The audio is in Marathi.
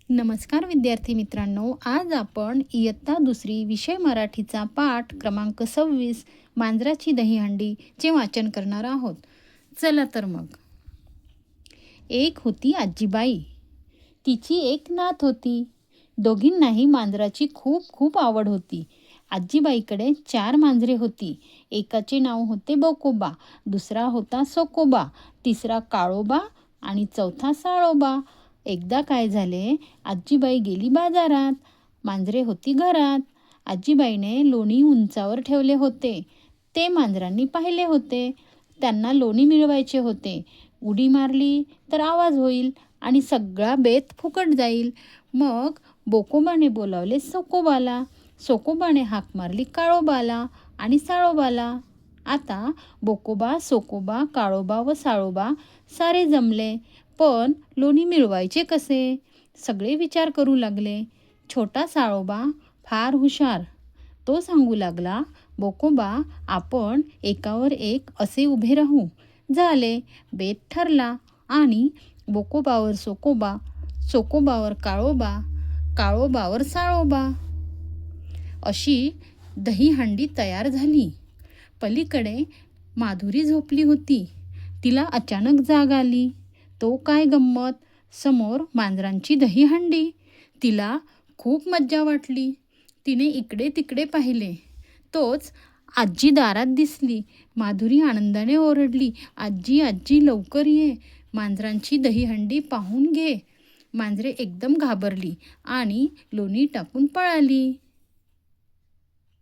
नमस्कार विद्यार्थी मित्रांनो, आज आपण इयत्ता दुसरी विषय मराठीचा पाठ क्रमांक 26 मांजराची दहीहंडी चे वाचन करणार आहोत. चला तर मग. एक होती आजीबाई. तिची एक नात होती. दोघींनाही मांजराची खूप खूप आवड होती. आजीबाईकडे 4 मांजरे होती. एकाचे नाव होते बोकोबा, दुसरा होता सोकोबा, तिसरा काळोबा आणि चौथा साळोबा. एकदा काय झाले, आजीबाई गेली बाजारात. मांजरे होती घरात. आजीबाईने लोणी उंचावर ठेवले होते. ते मांजरांनी पाहिले होते. त्यांना लोणी मिळवायचे होते. उडी मारली तर आवाज होईल आणि सगळा बेत फुकट जाईल. मग बोकोबाने बोलावले सोकोबाला. सोकोबाने हाक मारली काळोबाला आणि साळोबाला. आता बोकोबा, सोकोबा, काळोबा व साळोबा सारे जमले. पण लोणी मिळवायचे कसे? सगळे विचार करू लागले. छोटा साळोबा फार हुशार. तो सांगू लागला, बोकोबा, आपण एकावर एक असे उभे राहू. झाले. बेत ठरला आणि बोकोबावर सोकोबा, सोकोबावर काळोबा, काळोबावर साळोबा अशी दहीहंडी तयार झाली. पलीकडे माधुरी झोपली होती. तिला अचानक जाग आली. तो काय गंमत, समोर मांजरांची दहीहंडी. तिला खूप मज्जा वाटली. तिने इकडे तिकडे पाहिले. तोच आजी दारात दिसली. माधुरी आनंदाने ओरडली, आजी आजी लवकर ये, मांजरांची दहीहंडी पाहून घे. मांजरे एकदम घाबरली आणि लोणी टाकून पळाली.